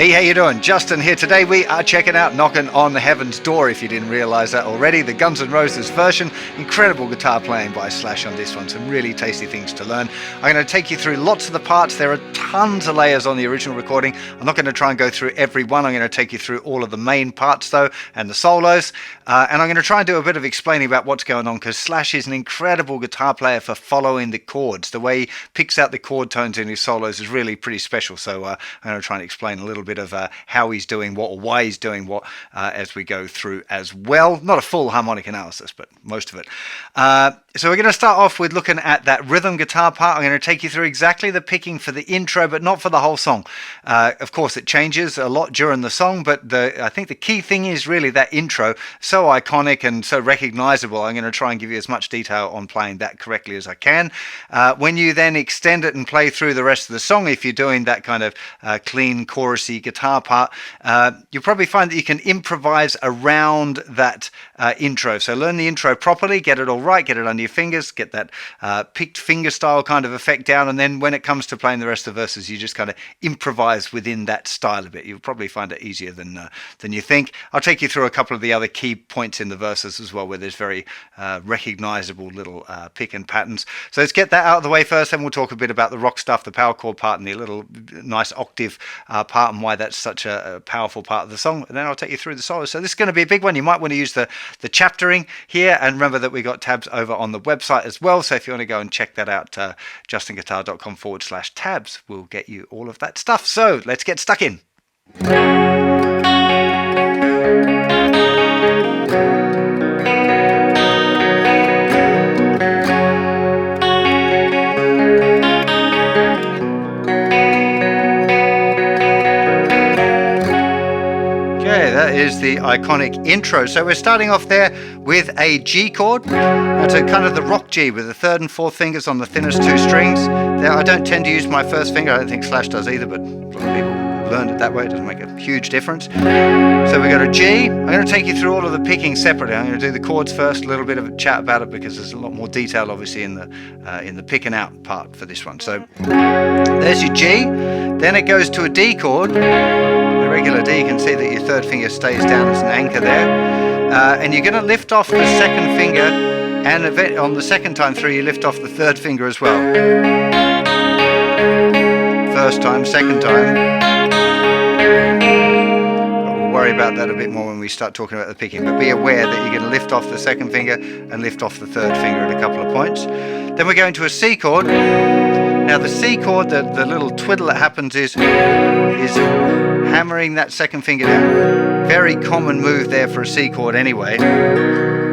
Hey, how you doing? Justin here. Today we are checking out Knockin' on Heaven's Door, if you didn't realize that already. The Guns N' Roses version. Incredible guitar playing by Slash on this one. Some really tasty things to learn. I'm going to take you through lots of the parts. There are tons of layers on the original recording. I'm not going to try and go through every one. I'm going to take you through all of the main parts though, and the solos. And I'm going to try and do a bit of explaining about what's going on, because Slash is an incredible guitar player for following the chords. The way he picks out the chord tones in his solos is really pretty special. So I'm going to try and explain a little bit of how he's doing what, or why he's doing what, as we go through as well. Not a full harmonic analysis, but most of it. So we're going to start off with looking at that rhythm guitar part. I'm going to take you through exactly the picking for the intro, but not for the whole song. Of course, it changes a lot during the song, but I think the key thing is really that intro. So iconic and so recognizable. I'm going to try and give you as much detail on playing that correctly as I can. When you then extend it and play through the rest of the song, if you're doing that kind of clean chorusy guitar part, you'll probably find that you can improvise around that intro. So learn the intro properly, get it all right, get it under your fingers, get that picked finger style kind of effect down, and then when it comes to playing the rest of the verses, you just kind of improvise within that style a bit. You'll probably find it easier than you think. I'll take you through a couple of the other key points in the verses as well, where there's very recognizable little pick and patterns. So let's get that out of the way first, then we'll talk a bit about the rock stuff, the power chord part, and the little nice octave part, and why that's such a powerful part of the song. And then I'll take you through the solo. So this is going to be a big one. You might want to use the chaptering here, and remember that we got tabs over on the website as well. So if you want to go and check that out, justinguitar.com/tabs will get you all of that stuff. So let's get stuck in. That is the iconic intro. So we're starting off there with a G chord. That's a kind of the rock G with the third and fourth fingers on the thinnest two strings. There, I don't tend to use my first finger. I don't think Slash does either, but a lot of people learned it that way. It doesn't make a huge difference. So we've got a G. I'm going to take you through all of the picking separately. I'm going to do the chords first, a little bit of a chat about it, because there's a lot more detail obviously in the picking out part for this one. So there's your G. Then it goes to a D chord. Regular D, you can see that your third finger stays down as an anchor there, and you're going to lift off the second finger, and on the second time through you lift off the third finger as well. First time, second time, but we'll worry about that a bit more when we start talking about the picking, but be aware that you're going to lift off the second finger and lift off the third finger at a couple of points. Then we're going to a C chord. Now the C chord, the little twiddle that happens is hammering that second finger down. Very common move there for a C chord anyway.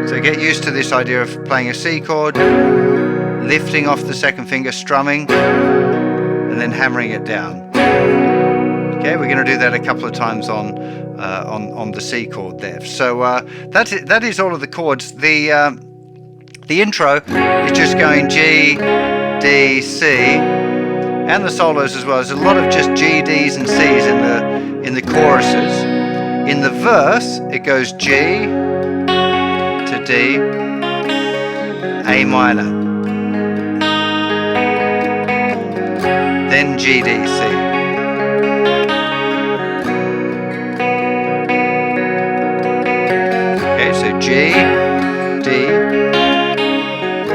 So get used to this idea of playing a C chord, lifting off the second finger, strumming, and then hammering it down. Okay, we're going to do that a couple of times on the C chord there. So that's it. That is all of the chords. The intro is just going G, D, C, and the solos as well. There's a lot of just G, Ds, and Cs in the choruses. In the verse, it goes G to D, A minor, then G, D, C. Okay, so G, D,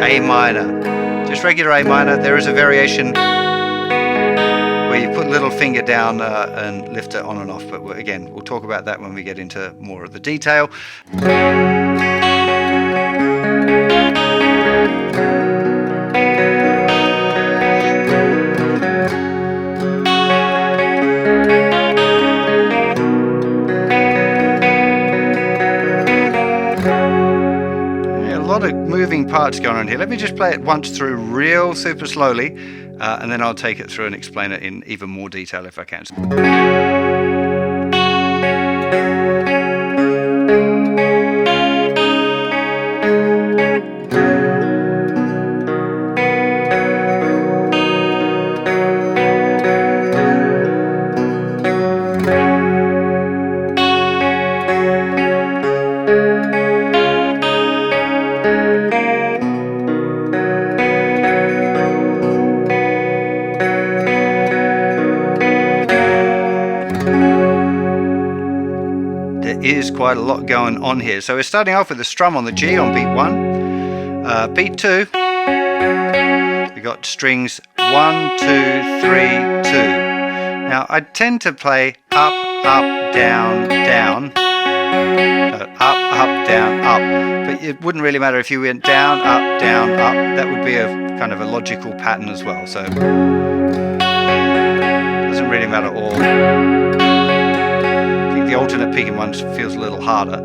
A minor. Just regular A minor. There is a variation where you put little finger down and lift it on and off, but again, we'll talk about that when we get into more of the detail. Moving parts going on here. Let me just play it once through real super slowly, and then I'll take it through and explain it in even more detail if I can. is quite a lot going on here. So we're starting off with a strum on the G on beat 1. Beat 2, we got strings 1, 2, 3, 2. Now I tend to play up, up, down, down. Up, down, up. But it wouldn't really matter if you went down, up, down, up. That would be a kind of a logical pattern as well. So doesn't really matter all. I think the alternate picking one feels a little harder.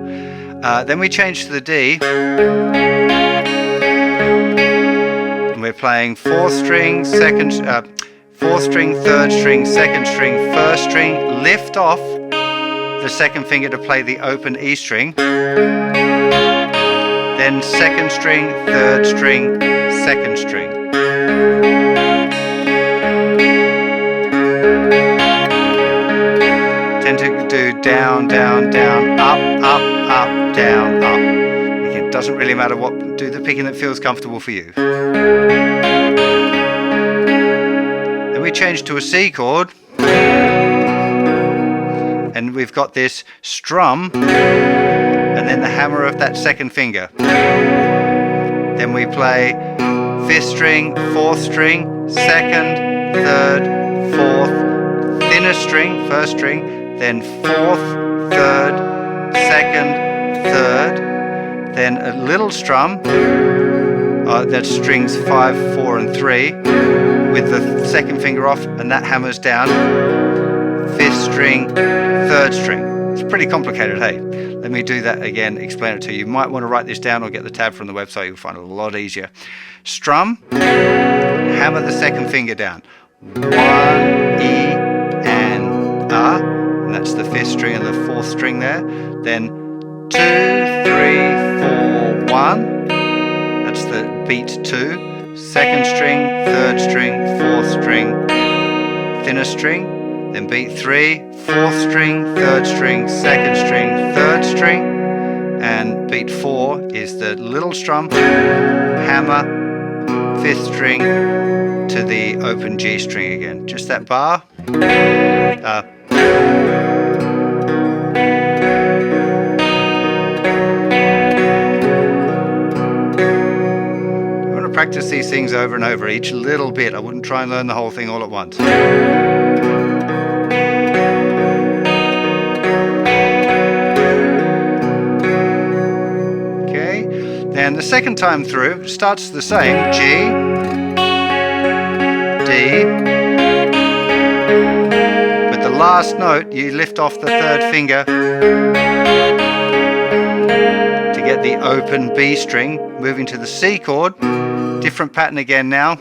Then we change to the D. And we're playing 4th string, 4th string, 3rd string, 2nd string, 1st string, lift off the 2nd finger to play the open E string, then 2nd string, 3rd string, 2nd string. Tend to do down, down, down, up, up, up, down, up. Again, it doesn't really matter what, do the picking that feels comfortable for you. Then we change to a C chord. And we've got this strum and then the hammer of that 2nd finger. Then we play 5th string, 4th string, 2nd, 3rd, 4th, thinner string, 1st string, then 4th, 3rd, 2nd, 3rd, then a little strum, that's strings 5, 4 and 3 with the 2nd finger off, and that hammers down 5th string, 3rd string. It's pretty complicated, hey? Let me do that again, explain it to you. You might want to write this down or get the tab from the website, you'll find it a lot easier. Strum, hammer the 2nd finger down. 1, E, and and that's the 5th string and the 4th string there. Then 2, 3, 4, 1. That's the beat 2. 2nd string, 3rd string, 4th string, thinner string. Then beat 3, 4th string, 3rd string, 2nd string, 3rd string. And beat 4 is the little strum, hammer, 5th string to the open G string again. Just that bar. You want to practice these things over and over, each little bit. I wouldn't try and learn the whole thing all at once. And the second time through starts the same, G, D, with the last note you lift off the 3rd finger to get the open B string, moving to the C chord, different pattern again now.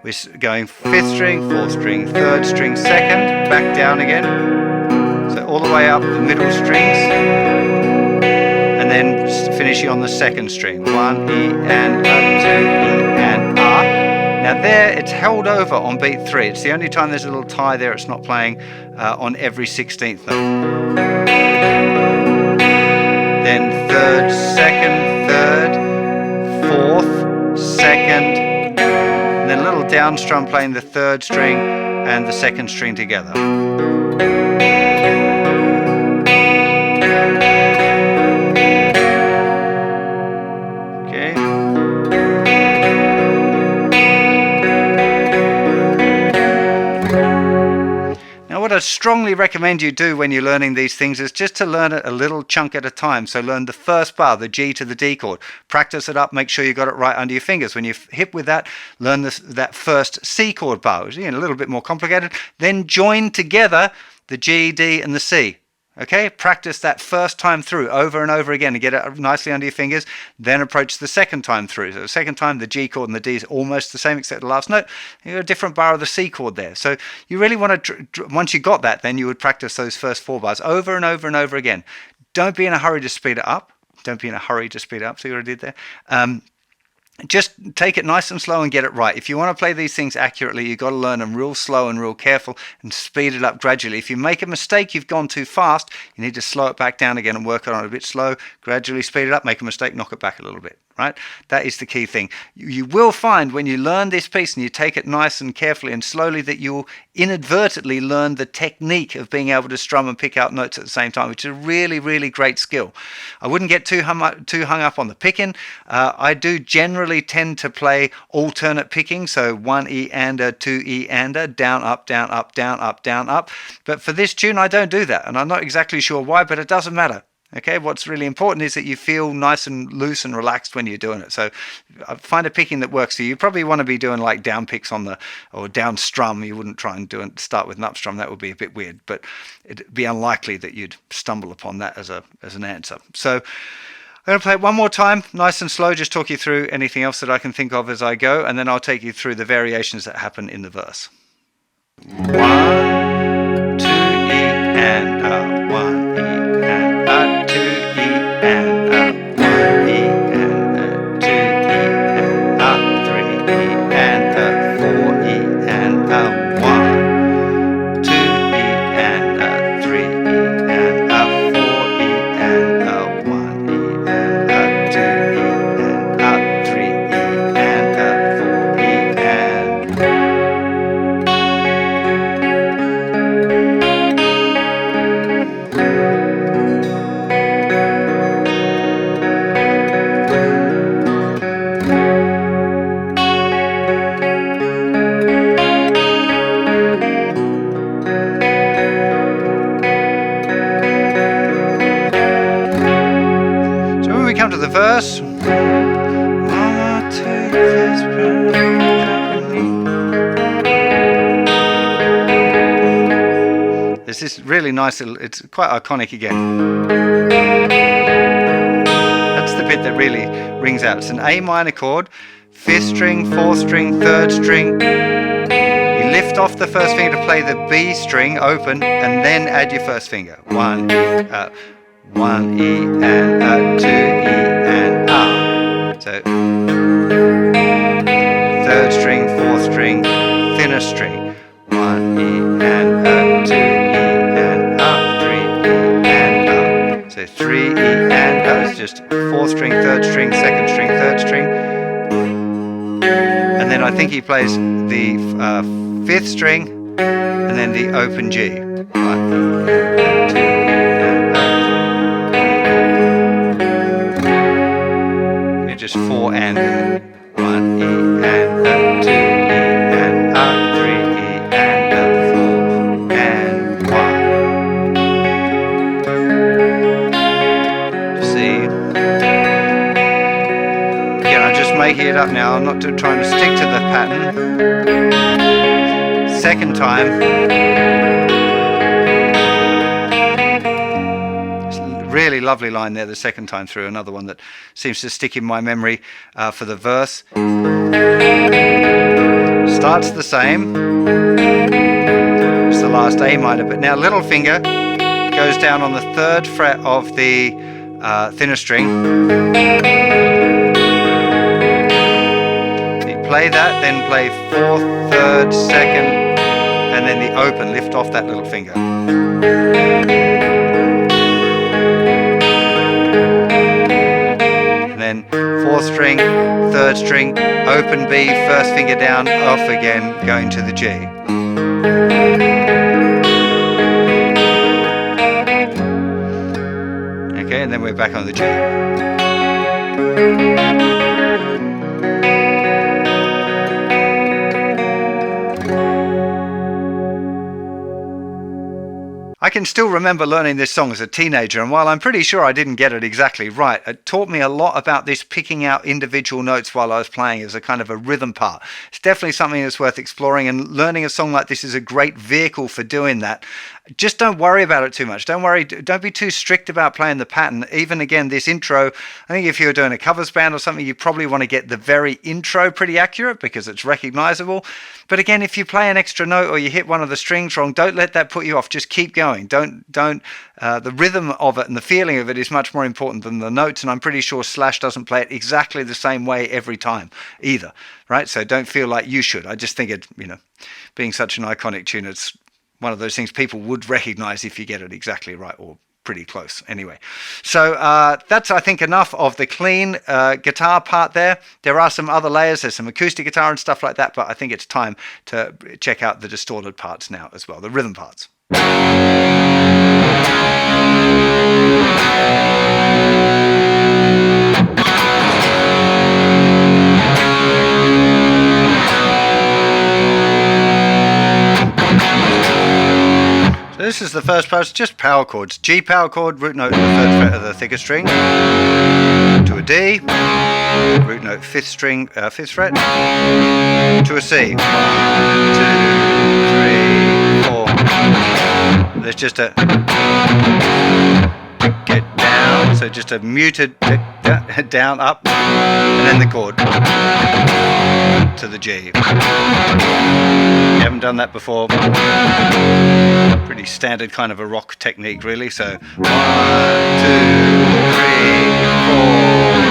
We're going 5th string, 4th string, 3rd string, 2nd, back down again. So all the way up the middle strings, and then finishing on the 2nd string. 1, E, and 2, E, and R. Now there, it's held over on beat 3. It's the only time there's a little tie there. It's not playing on every 16th note. Then 3rd, 2nd, 3rd, 4th, 2nd, and then a little down strum playing the 3rd string and the 2nd string together. What I strongly recommend you do when you're learning these things is just to learn it a little chunk at a time. So learn the first bar, the G to the D chord. Practice it up, make sure you got it right under your fingers. When you're hip with that, learn that first C chord bar, which is a little bit more complicated. Then join together the G, D and the C. Okay, practice that first time through over and over again to get it nicely under your fingers. Then approach the second time through. So the second time, the G chord and the D is almost the same except the last note. You got a different bar of the C chord there. So you really want to, once you got that, then you would practice those first 4 bars over and over and over again. Don't be in a hurry to speed it up. Don't be in a hurry to speed it up. See what I did there? Just take it nice and slow and get it right. If you want to play these things accurately, you've got to learn them real slow and real careful and speed it up gradually. If you make a mistake, you've gone too fast, you need to slow it back down again and work on it a bit slow, gradually speed it up, make a mistake, knock it back a little bit. right? That is the key thing. You will find when you learn this piece and you take it nice and carefully and slowly that you'll inadvertently learn the technique of being able to strum and pick out notes at the same time, which is a really, really great skill. I wouldn't get too hung up on the picking. I do generally tend to play alternate picking, so 1E-ander, 2E-ander, down, up, down, up, down, up, down, up. But for this tune, I don't do that, and I'm not exactly sure why, but it doesn't matter. Okay, what's really important is that you feel nice and loose and relaxed when you're doing it. So find a picking that works for you. You probably want to be doing like down picks on the, or down strum. You wouldn't try and start with an up strum. That would be a bit weird, but it'd be unlikely that you'd stumble upon that as an answer. So I'm going to play it one more time, nice and slow, just talk you through anything else that I can think of as I go, and then I'll take you through the variations that happen in the verse. 1, 2, E, and up, 1, E, and up, 2, E, and up, 1, E, and 2, E, and up, 3, E, and up, 4, E, and up, 1, 2, E, and 3, E, and up, 4, E, and up, 1, E, and up, 2, E, and up, 3, E, and up, 4, E, and come to the verse. This is really nice. It's quite iconic again. That's the bit that really rings out. It's an A minor chord, 5th string, 4th string, 3rd string. You lift off the first finger to play the B string open, and then add your first finger. 1 E, 1 E and 2 E and up. So 3rd string, 4th string, thinner string. 1 E and 2 E and up, 3 E and up. So 3 E and up is just 4th string, 3rd string, 2nd string, 3rd string. And then I think he plays the 5th string and then the open G. 1 E and 2 E and up. Just 4 and 1 E and 2 E and up, 3 E and 4 and 1. See? Again, I'm just making it up now. I'm not trying to stick to the pattern. Second time. Really lovely line there the second time through, another one that seems to stick in my memory for the verse. Starts the same, it's the last A minor, but now little finger goes down on the 3rd fret of the thinner string. You play that, then play 4th, 3rd, 2nd, and then the open, lift off that little finger. Then 4th string, 3rd string, open B, 1st finger down, off again, going to the G. Okay, and then we're back on the G. I can still remember learning this song as a teenager, and while I'm pretty sure I didn't get it exactly right, it taught me a lot about this picking out individual notes while I was playing as a kind of a rhythm part. It's definitely something that's worth exploring, and learning a song like this is a great vehicle for doing that. Just don't worry about it too much. Don't be too strict about playing the pattern. Even again, this intro, I think if you're doing a covers band or something, you probably want to get the very intro pretty accurate because it's recognizable. But again, if you play an extra note or you hit one of the strings wrong, don't let that put you off. Just keep going. The rhythm of it and the feeling of it is much more important than the notes, and I'm pretty sure Slash doesn't play it exactly the same way every time either, right? So don't feel like you should. I just think it, being such an iconic tune, it's one of those things people would recognize if you get it exactly right, or pretty close anyway. So that's, I think, enough of the clean guitar part there. There are some other layers. There's some acoustic guitar and stuff like that, but I think it's time to check out the distorted parts now as well, the rhythm parts. This is the first part, just power chords. G power chord, root note, 3rd fret of the thicker string, to a D, root note, 5th string, 5th fret, to a C. 1, 2, 3, 4. There's just a get down, so just a muted down, up, and then the chord to the G. You haven't done that before. Pretty standard kind of a rock technique, really. So 1, 2, 3, 4.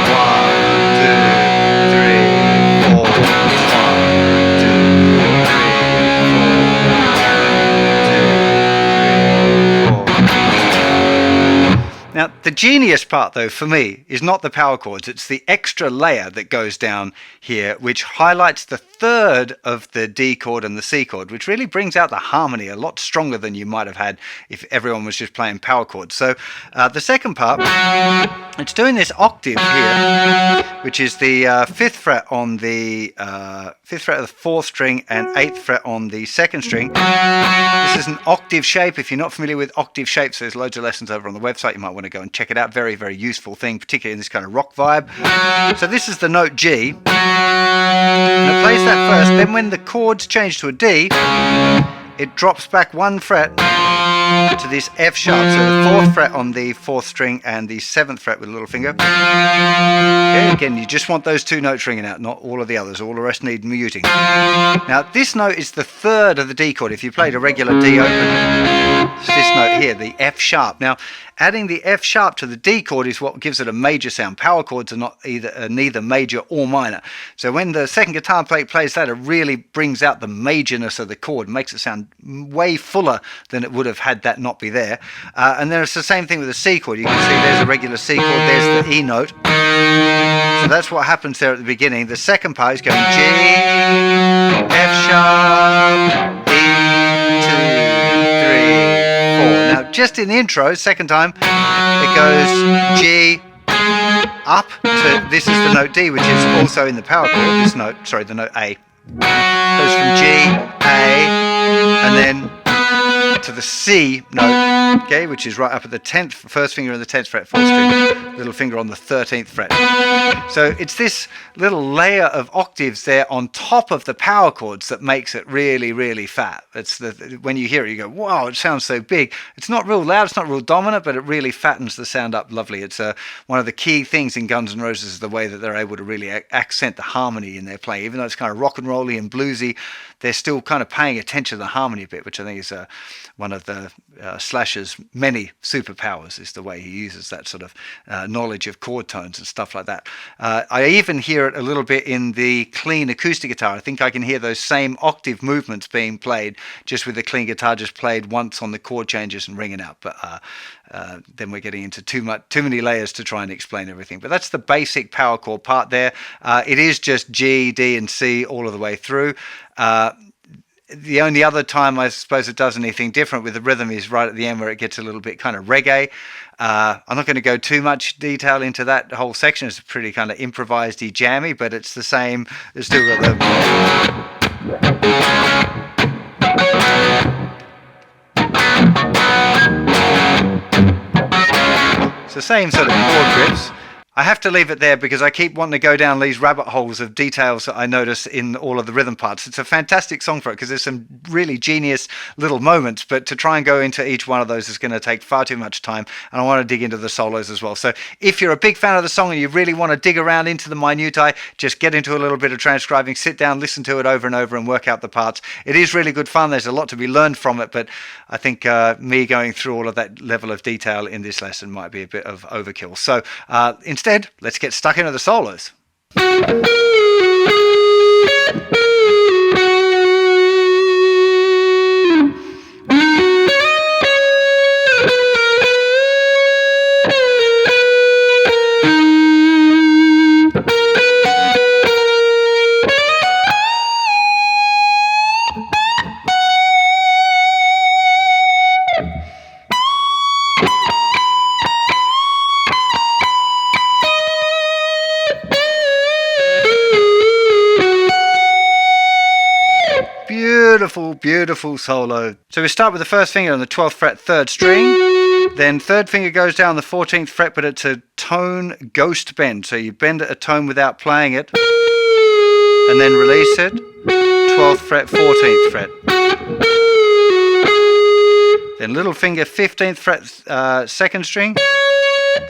1, 2, 3, 4. 1, 2, 3, 4. 1, 2, 3, 4. Now, the genius part, though, for me, is not the power chords. It's the extra layer that goes down here, which highlights the 3rd of the D chord and the C chord, which really brings out the harmony a lot stronger than you might have had if everyone was just playing power chords. So the second part, it's doing this octave here, which is the 5th fret on the 5th fret of the 4th string and 8th fret on the 2nd string. This is an octave shape. If you're not familiar with octave shapes, there's loads of lessons over on the website. You might want to go and check it out. Very, very useful thing, particularly in this kind of rock vibe. So this is the note G. And it plays that first, then when the chords change to a D, it drops back 1 fret to this F sharp, so the 4th fret on the 4th string and the 7th fret with a little finger. Okay, again, you just want those 2 notes ringing out, not all of the others. All the rest need muting. Now, this note is the 3rd of the D chord. If you played a regular D open, it's this note here, the F sharp. Now, adding the F sharp to the D chord is what gives it a major sound. Power chords are not neither major or minor. So when the second guitar plays that, it really brings out the majorness of the chord, makes it sound way fuller than it would have had that not be there. And then it's the same thing with the C chord. You can see there's a regular C chord, there's the E note. So that's what happens there at the beginning. The second part is going G, F sharp, E, 2, 3, 4. Now, just in the intro, second time, it goes G, up to, this is the note D, which is also in the power chord, this note, sorry, the note A. Goes from G, A, and then to the C note, okay, which is right up at the 10th, first finger on the 10th fret, 4th string, little finger on the 13th fret. So it's this little layer of octaves there on top of the power chords that makes it really, really fat. It's when you hear it, you go, wow, it sounds so big. It's not real loud, it's not real dominant, but it really fattens the sound up lovely. It's one of the key things in Guns N' Roses is the way that they're able to really accent the harmony in their playing. Even though it's kind of rock and rolly and bluesy, they're still kind of paying attention to the harmony a bit, which I think is one of the Slash's many superpowers, is the way he uses that sort of knowledge of chord tones and stuff like that. I even hear it a little bit in the clean acoustic guitar. I think I can hear those same octave movements being played just with the clean guitar, just played once on the chord changes and ringing out. But then we're getting into too many layers to try and explain everything. But that's the basic power chord part there. It is just G, D, and C all of the way through. The only other time I suppose it does anything different with the rhythm is right at the end, where it gets a little bit kind of reggae. I'm not going to go too much detail into that whole section. It's pretty kind of improvised-y, jammy, but it's the same. It's still got the... It's the same sort of chord grips. I have to leave it there because I keep wanting to go down these rabbit holes of details that I notice in all of the rhythm parts. It's a fantastic song for it because there's some really genius little moments, but to try and go into each one of those is going to take far too much time, and I want to dig into the solos as well. So if you're a big fan of the song and you really want to dig around into the minutiae, just get into a little bit of transcribing, sit down, listen to it over and over and work out the parts. It is really good fun. There's a lot to be learned from it, but I think me going through all of that level of detail in this lesson might be a bit of overkill. So instead, let's get stuck into the solos. Beautiful, beautiful solo. So we start with the first finger on the 12th fret, 3rd string. Then 3rd finger goes down the 14th fret, but it's a tone ghost bend. So you bend a tone without playing it, and then release it. 12th fret, 14th fret. Then little finger, 15th fret, 2nd string.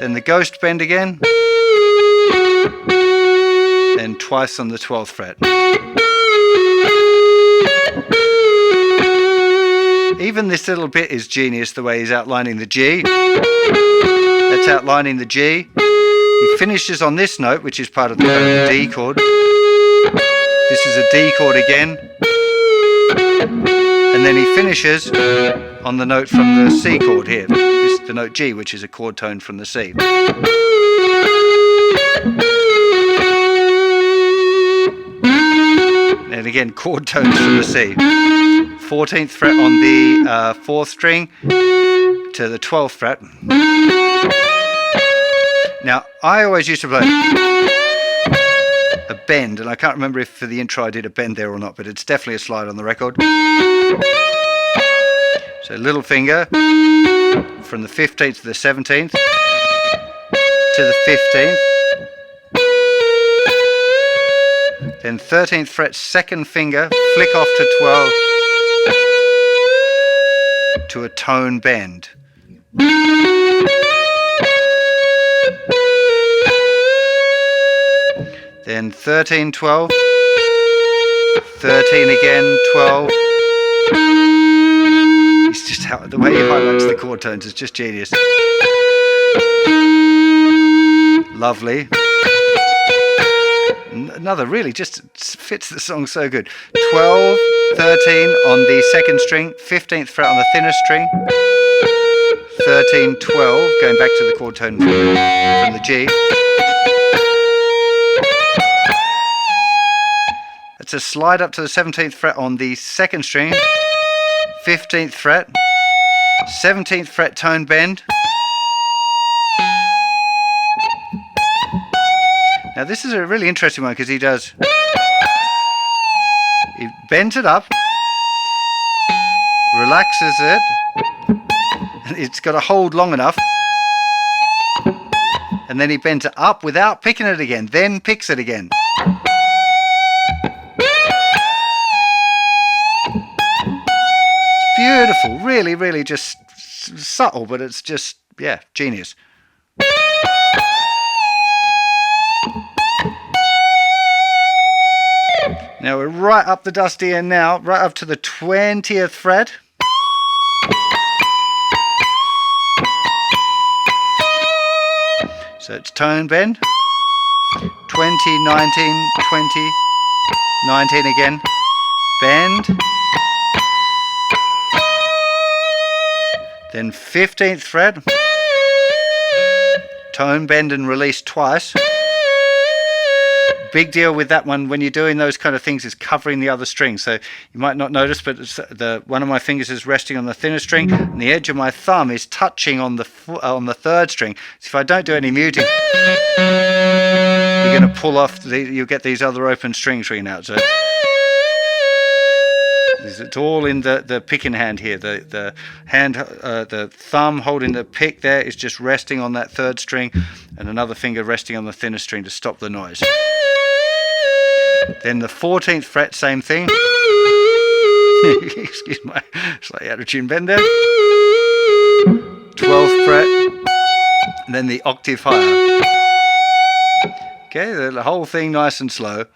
Then the ghost bend again. Then twice on the 12th fret. Even this little bit is genius, the way he's outlining the G. That's outlining the G. He finishes on this note, which is part of the D chord. This is a D chord again. And then he finishes on the note from the C chord here. This is the note G, which is a chord tone from the C. And again, chord tones from the C. 14th fret on the 4th string to the 12th fret. Now, I always used to play a bend, and I can't remember if for the intro I did a bend there or not, but it's definitely a slide on the record. So little finger from the 15th to the 17th to the 15th. Then 13th fret, 2nd finger, flick off to 12 to a tone bend. Then 13, 12, 13 again, 12. It's just how the way he highlights the chord tones is just genius. Lovely. Another really just fits the song so good. 12, 13 on the 2nd string, 15th fret on the thinner string, 13, 12, going back to the chord tone from the G. It's a slide up to the 17th fret on the 2nd string, 15th fret, 17th fret tone bend. Now this is a really interesting one because he bends it up, relaxes it, and it's got to hold long enough, and then he bends it up without picking it again, then picks it again. It's beautiful, really, really just subtle, but it's just, yeah, genius. Now we're right up the dusty end now, right up to the 20th fret. So it's tone bend. 20, 19, 20, 19 again. Bend. Then 15th fret. Tone bend and release twice. Big deal with that one when you're doing those kind of things is covering the other string. So you might not notice, but one of my fingers is resting on the thinner string, and the edge of my thumb is touching on the 3rd string. So if I don't do any muting, you're going to pull off. You'll get these other open strings ringing out. So it's all in the picking hand here. The hand, the thumb holding the pick there is just resting on that 3rd string, and another finger resting on the thinner string to stop the noise. Then the 14th fret, same thing. Excuse my slightly out of tune bend there. 12th fret, and then the octave higher. Okay, the whole thing nice and slow.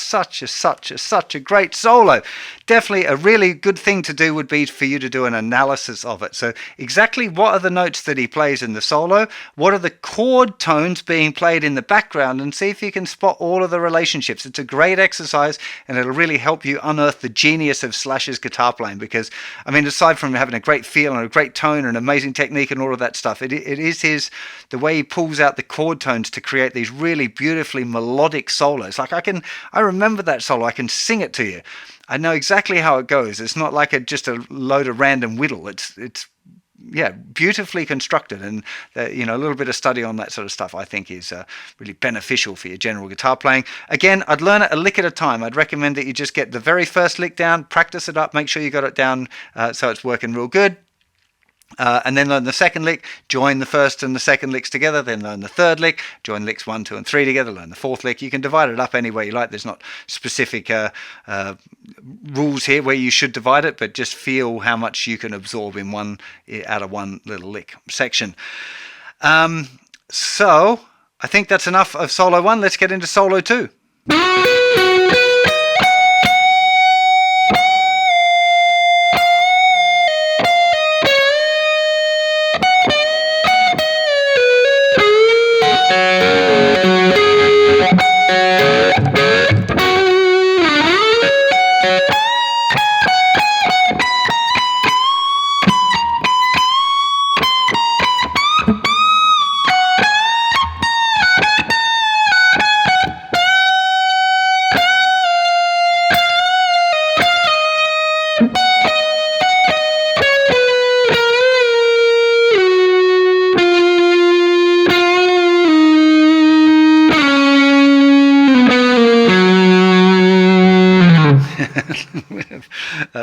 such a great solo. Definitely a really good thing to do would be for you to do an analysis of it. So exactly what are the notes that he plays in the solo? What are the chord tones being played in the background? And see if you can spot all of the relationships. It's a great exercise, and it'll really help you unearth the genius of Slash's guitar playing, because, I mean, aside from having a great feel and a great tone and amazing technique and all of that stuff, it is the way he pulls out the chord tones to create these really beautifully melodic solos. Like I remember that solo. I can sing it to you. I know exactly how it goes. It's not like just a load of random whittle. It's beautifully constructed, and a little bit of study on that sort of stuff I think is really beneficial for your general guitar playing. Again, I'd learn it a lick at a time. I'd recommend that you just get the very first lick down, practice it up, make sure you got it down so it's working real good. And then learn the second lick, join the first and the second licks together, then learn the third lick, join licks 1, 2 and 3 together, learn the fourth lick. You can divide it up any way you like. There's not specific rules here where you should divide it, but just feel how much you can absorb in out of one little lick section. So I think that's enough of solo 1. Let's get into solo 2.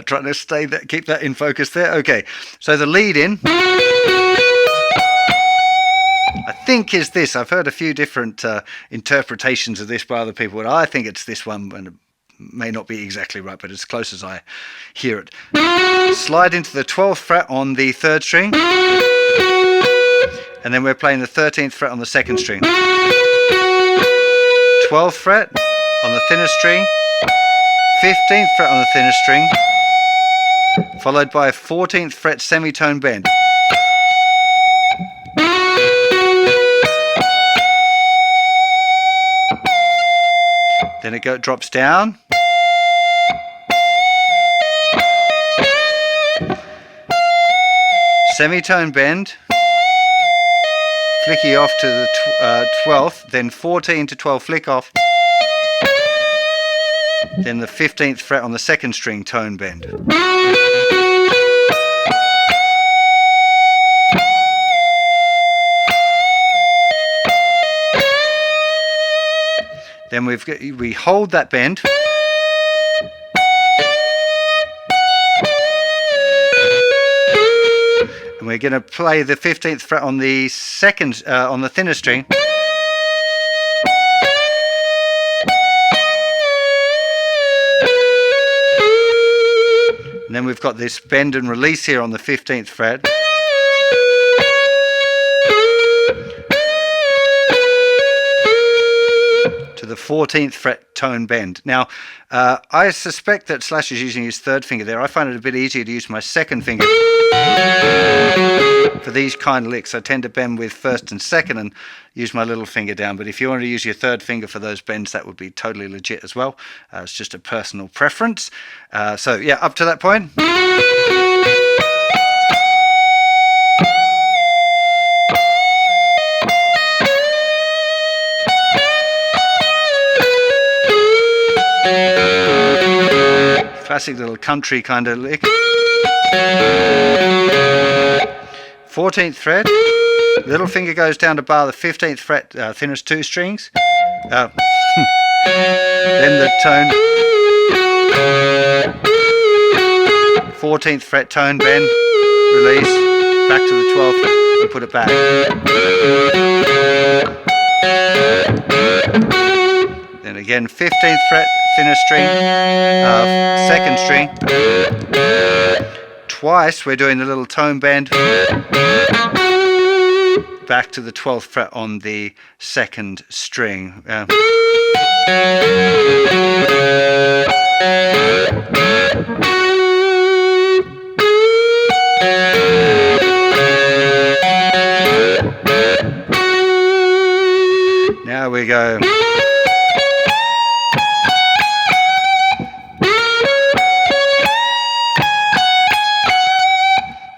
Trying to keep that in focus there. Okay, so the lead in, I think, is this. I've heard a few different interpretations of this by other people, and I think it's this one, and it may not be exactly right, but as close as I hear it. Slide into the 12th fret on the 3rd string, and then we're playing the 13th fret on the 2nd string. 12th fret on the thinner string, 15th fret on the thinner string, followed by a 14th fret semitone bend. Then it drops down. Semitone bend. Flicky off to the 12th, then 14 to 12 flick off. Then the 15th fret on the 2nd string tone bend. Then we hold that bend. And we're going to play the 15th fret on the on the thinner string. And then we've got this bend and release here on the 15th fret. To the 14th fret tone bend. Now, I suspect that Slash is using his 3rd finger there. I find it a bit easier to use my 2nd finger for these kind of licks. I tend to bend with 1st and 2nd and use my little finger down. But if you want to use your 3rd finger for those bends, that would be totally legit as well. It's just a personal preference. So yeah, up to that point. Classic little country kind of lick. 14th fret, little finger goes down to bar the 15th fret, thinnest 2 strings. Then the tone. 14th fret tone bend, release, back to the 12th and put it back. Then again 15th fret, thinner string, 2nd string. Twice we're doing the little tone bend, back to the 12th fret on the 2nd string. Now we go.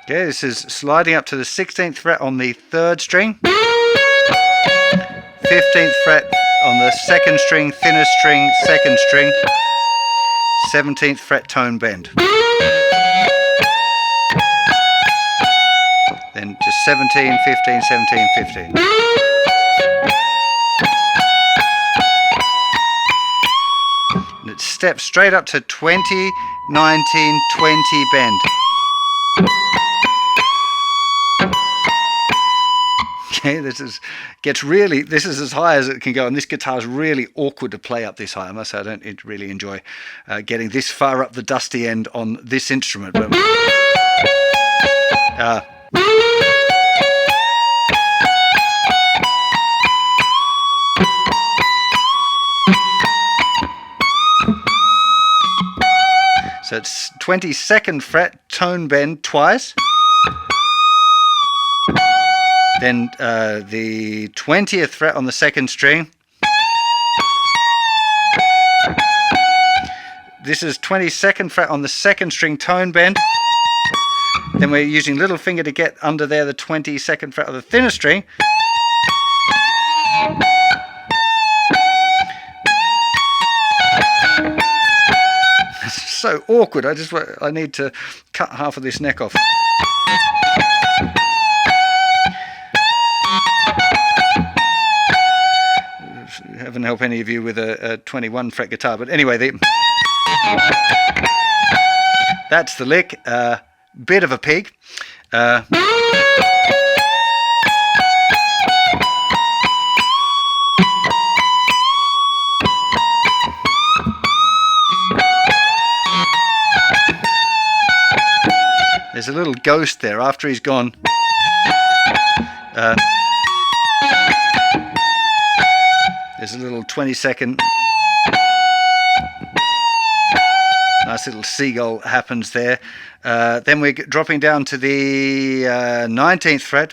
Okay, this is sliding up to the 16th fret on the 3rd string, 15th fret on the 2nd string, thinner string, 2nd string, 17th fret tone bend. Then just 17, 15, 17, 15. And it steps straight up to 20, 19, 20 bend. Okay, this is as high as it can go, and this guitar is really awkward to play up this high. I must say I don't really enjoy getting this far up the dusty end on this instrument. But, so it's 22nd fret, tone bend twice. Then the 20th fret on the 2nd string. This is 22nd fret on the 2nd string, tone bend. Then we're using little finger to get under there the 22nd fret of the thinner string. It's so awkward. I need to cut half of this neck off. Heaven help any of you with a 21 fret guitar, but anyway, that's the lick. Bit of a pig. There's a little ghost there after he's gone. There's a little 20-second nice little seagull happens there. Then we're dropping down to the 19th fret.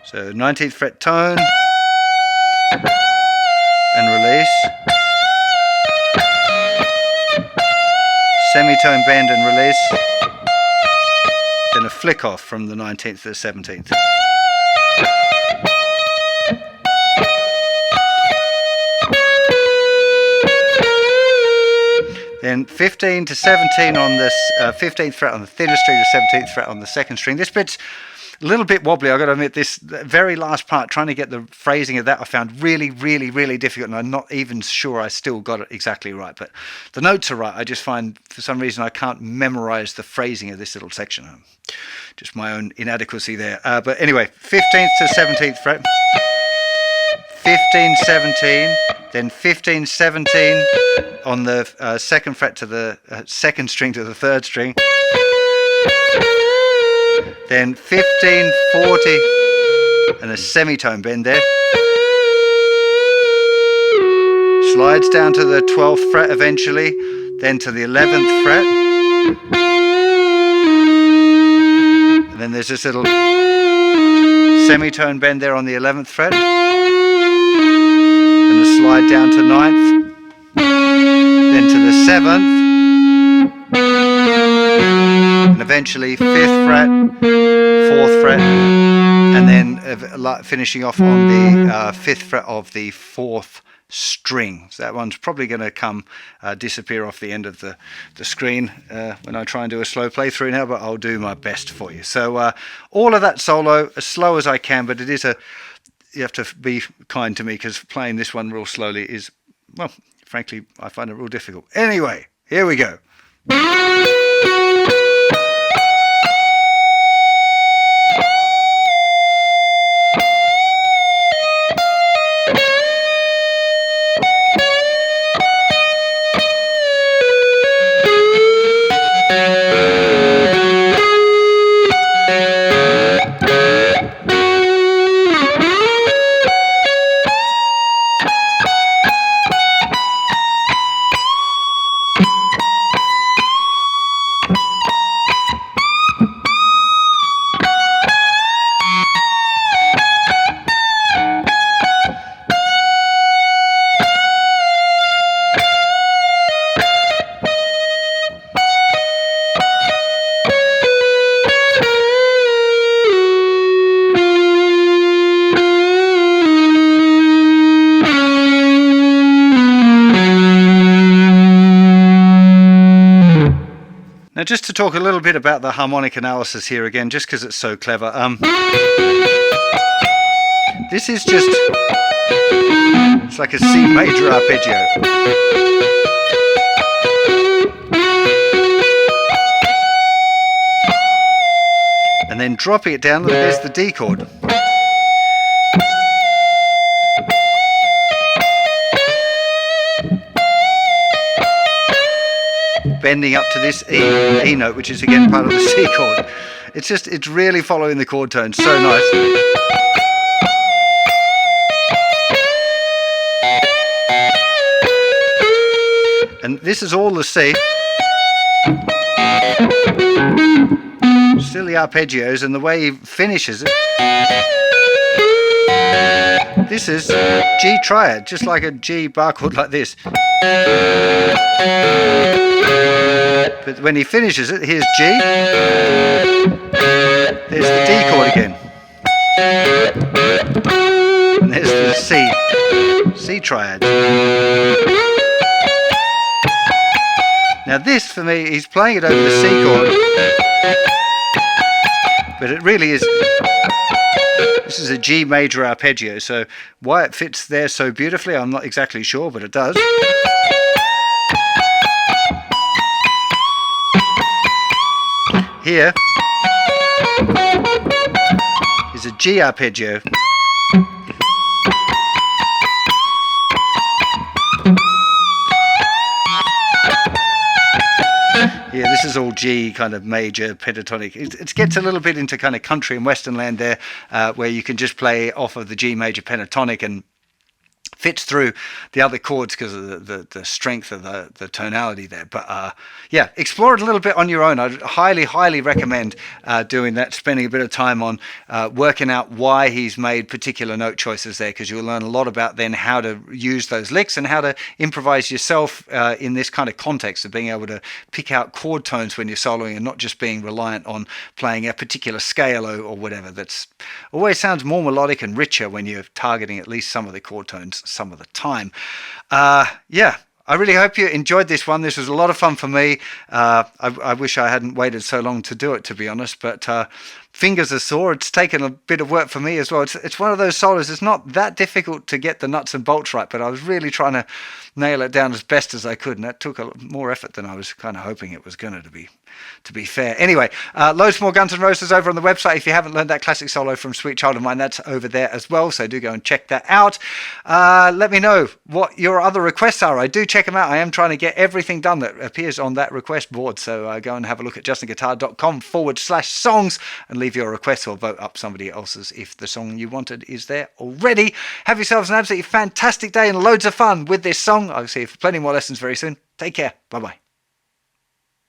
So 19th fret tone and release. Semitone bend and release. Then a flick off from the 19th to the 17th. Then 15 to 17 on this 15th fret on the thinner string to 17th fret on the 2nd string. This bit's a little bit wobbly, I've got to admit. This very last part, trying to get the phrasing of that, I found really difficult, and I'm not even sure I still got it exactly right. But the notes are right. I just find, for some reason, I can't memorize the phrasing of this little section. Just my own inadequacy there. But anyway, 15th to 17th fret. 15, 17, then 15, 17 on the 2nd fret to the 2nd string to the 3rd string. Then 15, 40, and a semitone bend there. Slides down to the 12th fret eventually, then to the 11th fret. And then there's this little semitone bend there on the 11th fret. And a slide down to 9th, then to the 7th. And eventually 5th fret, 4th fret, and then finishing off on the 5th fret of the 4th string. So that one's probably going to come disappear off the end of the screen when I try and do a slow playthrough now, but I'll do my best for you. So all of that solo as slow as I can, but it is you have to be kind to me, because playing this one real slowly is, well, frankly, I find it real difficult. Anyway, here we go. Now, just to talk a little bit about the harmonic analysis here again, just because it's so clever. This is just, it's like a C major arpeggio. And then dropping it down, there's the D chord. Bending up to this E note, which is again part of the C chord. It's really following the chord tone, so nice. And this is all the C. Still the arpeggios, and the way he finishes it. This is G triad, just like a G bar chord like this. But when he finishes it, here's G. There's the D chord again. And there's the C triad. Now this, for me, he's playing it over the C chord. But it really is, this is a G major arpeggio, so why it fits there so beautifully, I'm not exactly sure, but it does. Here is a G arpeggio. Yeah, this is all G kind of major pentatonic. It gets a little bit into kind of country and western land there, where you can just play off of the G major pentatonic and fits through the other chords because of the strength of the tonality there. But yeah, explore it a little bit on your own. I'd highly recommend doing that, spending a bit of time on working out why he's made particular note choices there, because you'll learn a lot about then how to use those licks and how to improvise yourself in this kind of context of being able to pick out chord tones when you're soloing and not just being reliant on playing a particular scale or whatever. That's always sounds more melodic and richer when you're targeting at least some of the chord tones some of the time. Yeah, I really hope you enjoyed this one. This was a lot of fun for me. I wish I hadn't waited so long to do it, to be honest, but fingers are sore. It's taken a bit of work for me as well. It's one of those solos. It's not that difficult to get the nuts and bolts right, but I was really trying to nail it down as best as I could, and that took more effort than I was kind of hoping it was going to be fair. Anyway, loads more Guns N' Roses over on the website. If you haven't learned that classic solo from Sweet Child of Mine, that's over there as well, so do go and check that out. Let me know what your other requests are. I do check them out. I am trying to get everything done that appears on that request board, so go and have a look at justinguitar.com/songs and leave your request or vote up somebody else's if the song you wanted is there already. Have yourselves an absolutely fantastic day and loads of fun with this song. I'll see you for plenty more lessons very soon. Take care. Bye-bye.